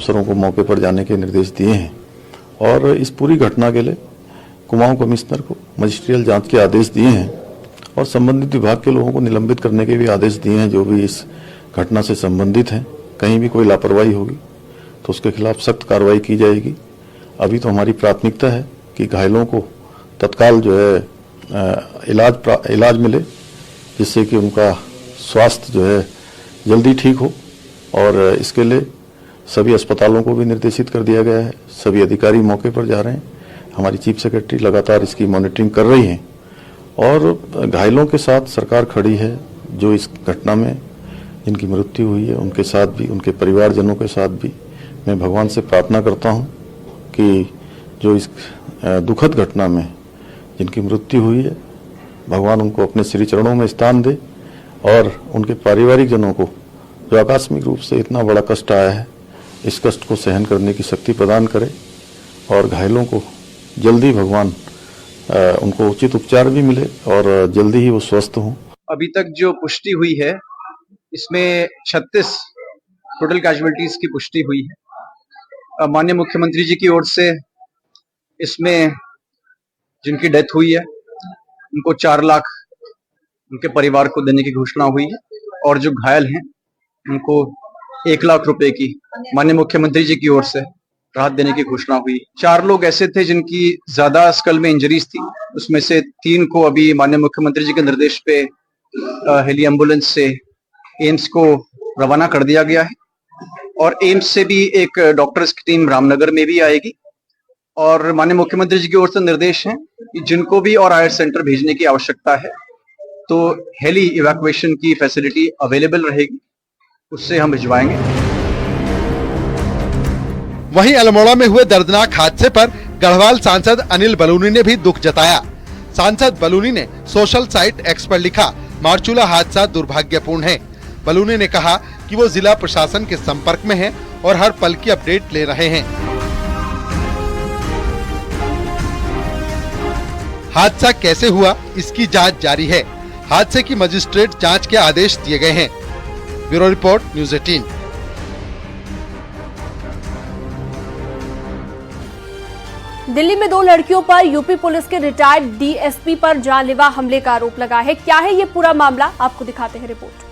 अफसरों को मौके पर जाने के निर्देश दिए हैं और इस पूरी घटना के लिए कुमाऊं कमिश्नर को मजिस्ट्रियल जांच के आदेश दिए हैं और संबंधित विभाग के लोगों को निलंबित करने के भी आदेश दिए हैं जो भी इस घटना से संबंधित हैं। कहीं भी कोई लापरवाही होगी तो उसके खिलाफ सख्त कार्रवाई की जाएगी। अभी तो हमारी प्राथमिकता है कि घायलों को तत्काल जो है इलाज मिले, जिससे कि उनका स्वास्थ्य जो है जल्दी ठीक हो और इसके लिए सभी अस्पतालों को भी निर्देशित कर दिया गया है। सभी अधिकारी मौके पर जा रहे हैं। हमारी चीफ सेक्रेटरी लगातार इसकी मॉनिटरिंग कर रही हैं और घायलों के साथ सरकार खड़ी है। जो इस घटना में जिनकी मृत्यु हुई है उनके साथ भी, उनके परिवारजनों के साथ भी मैं भगवान से प्रार्थना करता हूं कि जो इस दुखद घटना में जिनकी मृत्यु हुई है, भगवान उनको अपने श्री चरणों में स्थान दे और उनके पारिवारिक जनों को जो आकस्मिक रूप से इतना बड़ा कष्ट आया है, इस कष्ट को सहन करने की शक्ति प्रदान करे और घायलों को जल्दी भगवान उनको उचित उपचार भी मिले और जल्दी ही वो स्वस्थ हों। अभी तक जो पुष्टि हुई है इसमें 36 टोटल कैजुअलिटीज की पुष्टि हुई है। माननीय मुख्यमंत्री जी की ओर से इसमें जिनकी डेथ हुई है उनको 4 लाख उनके परिवार को देने की घोषणा हुई है और जो घायल हैं उनको 1 लाख रुपए की माननीय मुख्यमंत्री जी की ओर से राहत देने की घोषणा हुई। 4 लोग ऐसे थे जिनकी ज्यादा स्कल में इंजरीज थी, उसमें से 3 को अभी माननीय मुख्यमंत्री जी के निर्देश पे हेली एम्बुलेंस से एम्स को रवाना कर दिया गया है और एम्स से भी एक डॉक्टर्स की टीम रामनगर में भी आएगी और माननीय मुख्यमंत्री जी की ओर से निर्देश है कि जिनको भी और हायर सेंटर भेजने की आवश्यकता है तो हेली इवैक्यूएशन की फैसिलिटी अवेलेबल रहेगी, उससे हम भिजवाएंगे। वहीं अल्मोड़ा में हुए दर्दनाक हादसे पर गढ़वाल सांसद अनिल बलूनी ने भी दुख जताया। सांसद बलूनी ने सोशल साइट एक्स पर लिखा, मारचूला हादसा दुर्भाग्यपूर्ण है। बलूनी ने कहा कि वो जिला प्रशासन के संपर्क में हैं और हर पल की अपडेट ले रहे हैं। हादसा कैसे हुआ इसकी जांच जारी है। हादसे की मजिस्ट्रेट जांच के आदेश दिए गए हैं। Bureau report, news 18। दिल्ली में 2 लड़कियों पर यूपी पुलिस के रिटायर्ड डीएसपी पर जानलेवा हमले का आरोप लगा है। क्या है ये पूरा मामला, आपको दिखाते हैं रिपोर्ट।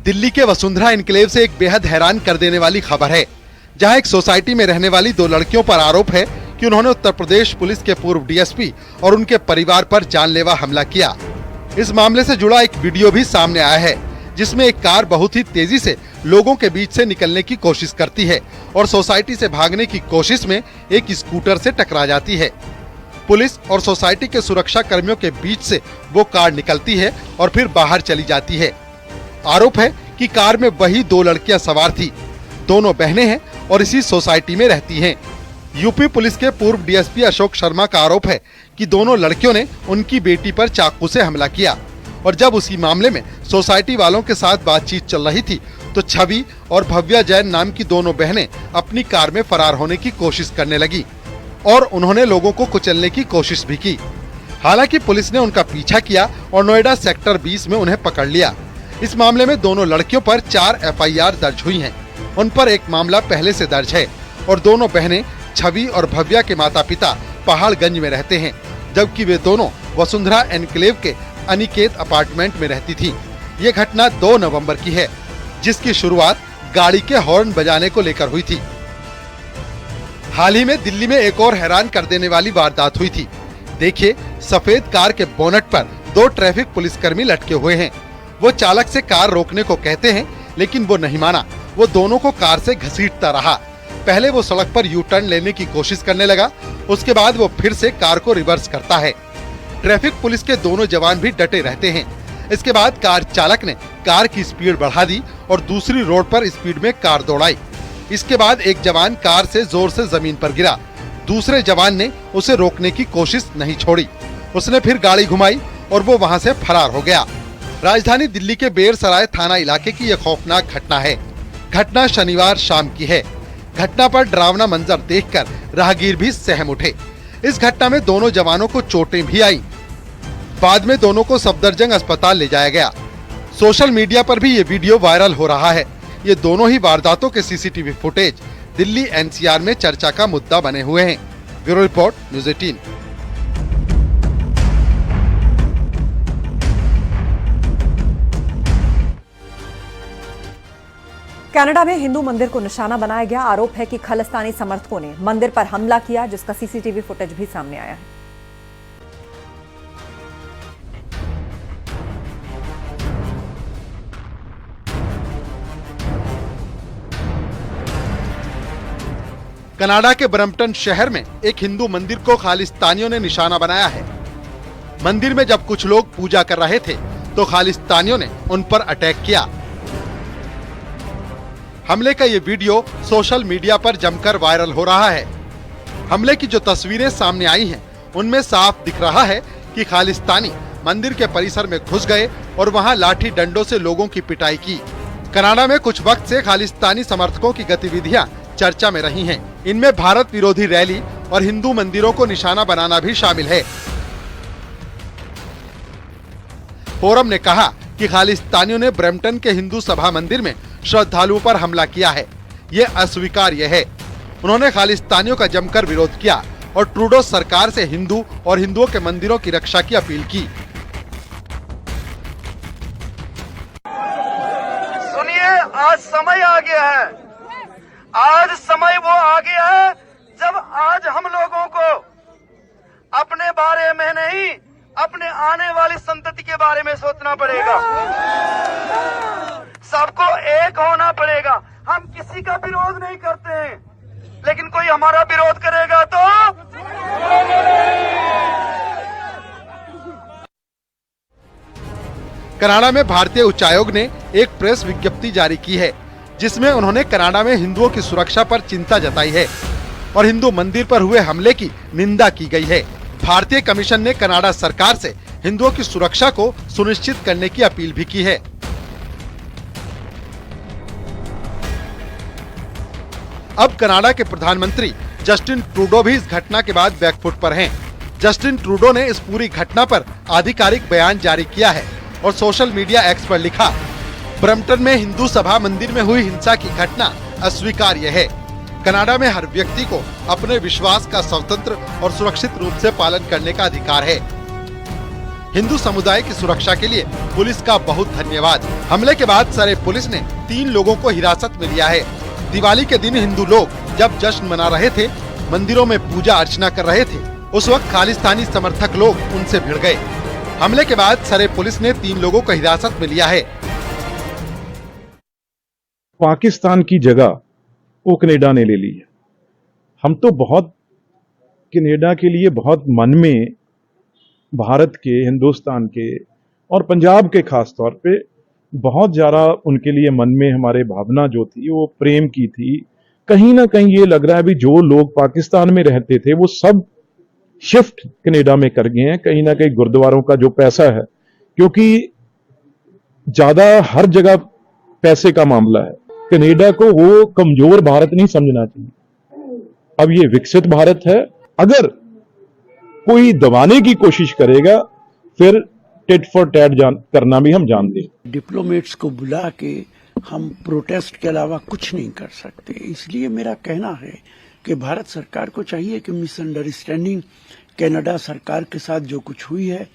दिल्ली के वसुंधरा एन्क्लेव से एक बेहद हैरान कर देने वाली खबर है, जहां एक सोसाइटी में रहने वाली 2 लड़कियों पर आरोप है कि उन्होंने उत्तर प्रदेश पुलिस के पूर्व डीएसपी और उनके परिवार पर जानलेवा हमला किया। इस मामले से जुड़ा एक वीडियो भी सामने आया है, जिसमें एक कार बहुत ही तेजी से लोगों के बीच से निकलने की कोशिश करती है और सोसाइटी से भागने की कोशिश में एक स्कूटर से टकरा जाती है। पुलिस और सोसाइटी के सुरक्षा कर्मियों के बीच से वो कार निकलती है और फिर बाहर चली जाती है। आरोप है कि कार में वही 2 लड़कियां सवार थी। दोनों बहनें हैं और इसी सोसाइटी में रहती हैं। यूपी पुलिस के पूर्व डीएसपी अशोक शर्मा का आरोप है कि दोनों लड़कियों ने उनकी बेटी पर चाकू से हमला किया और जब उसी मामले में सोसाइटी वालों के साथ बातचीत चल रही थी तो छवि और भव्या जैन नाम की दोनों बहनें अपनी कार में फरार होने की कोशिश करने लगी और उन्होंने लोगों को कुचलने की कोशिश भी की। हालांकि पुलिस ने उनका पीछा किया और नोएडा सेक्टर 20 में उन्हें पकड़ लिया। इस मामले में दोनों लड़कियों पर 4 एफआईआर दर्ज हुई हैं। उन पर एक मामला पहले से दर्ज है और दोनों बहनें छवि और भव्या के माता पिता पहाड़गंज में रहते हैं, जबकि वे दोनों वसुंधरा एन्क्लेव के अनिकेत अपार्टमेंट में रहती थी। ये घटना 2 नवंबर की है, जिसकी शुरुआत गाड़ी के हॉर्न बजाने को लेकर हुई थी। हाल ही में दिल्ली में एक और हैरान कर देने वाली वारदात हुई थी। देखिए, सफेद कार के बोनट पर 2 ट्रैफिक पुलिसकर्मी लटके हुए हैं। वो चालक से कार रोकने को कहते हैं, लेकिन वो नहीं माना। वो दोनों को कार से घसीटता रहा। पहले वो सड़क पर यू टर्न लेने की कोशिश करने लगा, उसके बाद वो फिर से कार को रिवर्स करता है। ट्रैफिक पुलिस के दोनों जवान भी डटे रहते हैं। इसके बाद कार चालक ने कार की स्पीड बढ़ा दी और दूसरी रोड पर स्पीड में कार दौड़ाई। इसके बाद एक जवान कार से जोर से जमीन पर गिरा। दूसरे जवान ने उसे रोकने की कोशिश नहीं छोड़ी। उसने फिर गाड़ी घुमाई और वो वहां से फरार हो गया। राजधानी दिल्ली के बेरसराय थाना इलाके की यह खौफनाक घटना है। घटना शनिवार शाम की है। घटना पर डरावना मंजर देखकर राहगीर भी सहम उठे। इस घटना में दोनों जवानों को चोटें भी आई। बाद में दोनों को सफदरजंग अस्पताल ले जाया गया। सोशल मीडिया पर भी ये वीडियो वायरल हो रहा है। ये दोनों ही वारदातों के सीसीटीवी फुटेज दिल्ली एनसीआर में चर्चा का मुद्दा बने हुए हैं। Bureau report, news 18। कनाडा में हिंदू मंदिर को निशाना बनाया गया। आरोप है कि खालिस्तानी समर्थकों ने मंदिर पर हमला किया, जिसका सीसीटीवी फुटेज भी सामने आया है। कनाडा के ब्रम्पटन शहर में एक हिंदू मंदिर को खालिस्तानियों ने निशाना बनाया है। मंदिर में जब कुछ लोग पूजा कर रहे थे तो खालिस्तानियों ने उन पर अटैक किया। हमले का ये वीडियो सोशल मीडिया पर जमकर वायरल हो रहा है। हमले की जो तस्वीरें सामने आई हैं, उनमें साफ दिख रहा है कि खालिस्तानी मंदिर के परिसर में घुस गए और वहां लाठी डंडों से लोगों की पिटाई की। कनाडा में कुछ वक्त से खालिस्तानी समर्थकों की गतिविधियां चर्चा में रही हैं। इनमें भारत विरोधी रैली और हिंदू मंदिरों को निशाना बनाना भी शामिल है। फोरम ने कहा कि खालिस्तानियों ने ब्रैम्पटन के हिंदू सभा मंदिर में श्रद्धालुओं पर हमला किया है। ये अस्वीकार्य है। उन्होंने खालिस्तानियों का जमकर विरोध किया और ट्रूडो सरकार से हिंदू और हिंदुओं के मंदिरों की रक्षा की अपील की। सुनिए, आज समय आ गया है। आज समय वो आ गया है जब आज हम लोगों को अपने बारे में नहीं, अपने आने वाली संतति के बारे में सोचना पड़ेगा। सबको एक होना पड़ेगा। हम किसी का विरोध नहीं करते हैं, लेकिन कोई हमारा विरोध करेगा तो कनाडा में भारतीय उच्चायोग ने एक प्रेस विज्ञप्ति जारी की है, जिसमें उन्होंने कनाडा में हिंदुओं की सुरक्षा पर चिंता जताई है और हिंदू मंदिर पर हुए हमले की निंदा की गई है। भारतीय कमीशन ने कनाडा सरकार से हिंदुओं की सुरक्षा को सुनिश्चित करने की अपील भी की है। अब कनाडा के प्रधानमंत्री जस्टिन ट्रूडो भी इस घटना के बाद बैकफुट पर हैं। जस्टिन ट्रूडो ने इस पूरी घटना पर आधिकारिक बयान जारी किया है और सोशल मीडिया एक्स पर लिखा, ब्रैम्पटन में हिंदू सभा मंदिर में हुई हिंसा की घटना अस्वीकार्य है। कनाडा में हर व्यक्ति को अपने विश्वास का स्वतंत्र और सुरक्षित रूप से पालन करने का अधिकार है। हिंदू समुदाय की सुरक्षा के लिए पुलिस का बहुत धन्यवाद। हमले के बाद सरे पुलिस ने 3 लोगों को हिरासत में लिया है। दिवाली के दिन हिंदू लोग जब जश्न मना रहे थे, मंदिरों में पूजा अर्चना कर रहे थे, उस वक्त खालिस्तानी समर्थक लोग उनसे भिड़ गए। हमले के बाद सरे पुलिस ने 3 लोगों को हिरासत में लिया है। पाकिस्तान की जगह वो कनाडा ने ले ली है। हम तो बहुत कनाडा के लिए बहुत मन में भारत के, हिंदुस्तान के और पंजाब के खास तौर पे बहुत ज़्यादा उनके लिए मन में हमारे भावना जो थी वो प्रेम की थी। कहीं ना कहीं ये लग रहा है भी जो लोग पाकिस्तान में रहते थे वो सब शिफ्ट कनाडा में कर गए हैं। कहीं ना कहीं गुरुद्वारों का जो पैसा है, क्योंकि ज़्यादा हर जगह पैसे का मामला है, कनाडा को वो कमजोर भारत नहीं समझना चाहिए। अब ये विकसित भारत है। अगर कोई दबाने की कोशिश करेगा फिर टिट फॉर टैट करना भी हम जानते हैं। डिप्लोमेट्स को बुला के हम प्रोटेस्ट के अलावा कुछ नहीं कर सकते। इसलिए मेरा कहना है कि भारत सरकार को चाहिए कि मिसअंडरस्टैंडिंग कनाडा सरकार के साथ जो कुछ हुई है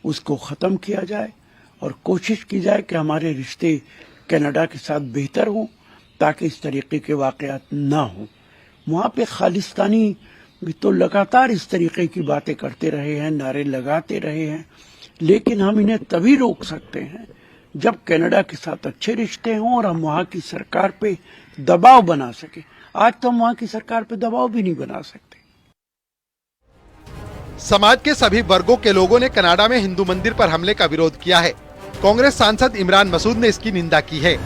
उसको खत्म किया जाए और कोशिश की जाए कि हमारे रिश्ते कनाडा के साथ बेहतर हों, ताकि इस तरीके के वाकयात ना हो। वहाँ पे खालिस्तानी भी तो लगातार इस तरीके की बातें करते रहे हैं, नारे लगाते रहे हैं, लेकिन हम इन्हें तभी रोक सकते हैं जब कनाडा के साथ अच्छे रिश्ते हों और हम वहाँ की सरकार पे दबाव बना सके। आज तो हम वहाँ की सरकार पे दबाव भी नहीं बना सकते। समाज के सभी वर्गों के लोगों ने कनाडा में हिंदू मंदिर पर हमले का विरोध किया है। कांग्रेस सांसद इमरान मसूद ने इसकी निंदा की है।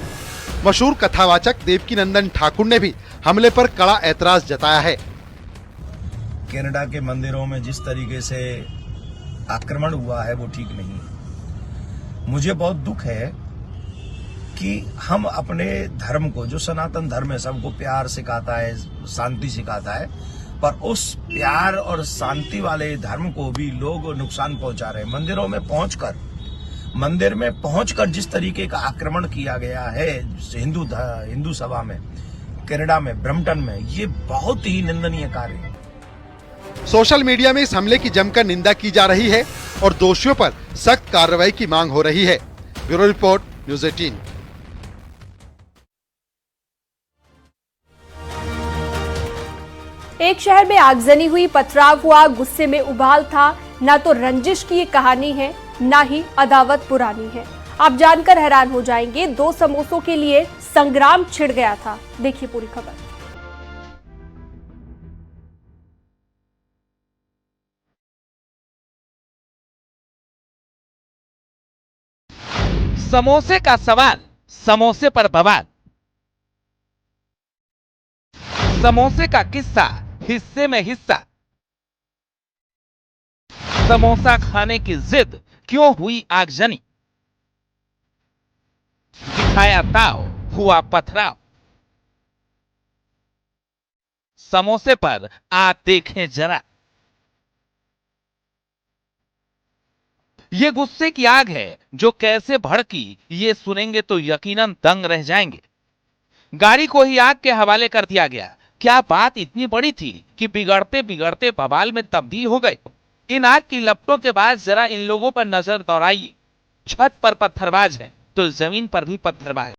मशहूर कथावाचक देवकीनंदन ठाकुर ने भी हमले पर कड़ा ऐतराज जताया है। कनाडा के मंदिरों में जिस तरीके से आक्रमण हुआ है वो ठीक नहीं। मुझे बहुत दुख है कि हम अपने धर्म को, जो सनातन धर्म है, सबको प्यार सिखाता है, शांति सिखाता है, पर उस प्यार और शांति वाले धर्म को भी लोग नुकसान पहुंचा रहे हैं। मंदिर में पहुंचकर जिस तरीके का आक्रमण किया गया है हिंदू सभा में, कनाडा में, ब्रम्पटन में, ये बहुत ही निंदनीय कार्य है। सोशल मीडिया में इस हमले की जमकर निंदा की जा रही है और दोषियों पर सख्त कार्रवाई की मांग हो रही है। Bureau report, news 18। एक शहर में आगजनी हुई, पथराव हुआ, गुस्से में उबाल था। ना तो रंजिश की ये कहानी है, ना ही अदावत पुरानी है। आप जानकर हैरान हो जाएंगे, 2 समोसों के लिए संग्राम छिड़ गया था। देखिए पूरी खबर। समोसे का सवाल, समोसे पर बवाल। समोसे का किस्सा, हिस्से में हिस्सा। समोसा खाने की जिद, क्यों हुई आगजनी? दिखाया ताव, हुआ पथराव। समोसे पर आ देखें जरा। ये गुस्से की आग है जो कैसे भड़की, ये सुनेंगे तो यकीनन दंग रह जाएंगे। गाड़ी को ही आग के हवाले कर दिया गया। क्या बात इतनी बड़ी थी कि बिगड़ते बिगड़ते बवाल में तब्दील हो गए? इन आग की लपटों के बाद जरा इन लोगों पर नजर दौड़ाइए। छत पर पत्थरबाज है तो जमीन पर भी पत्थरबाज।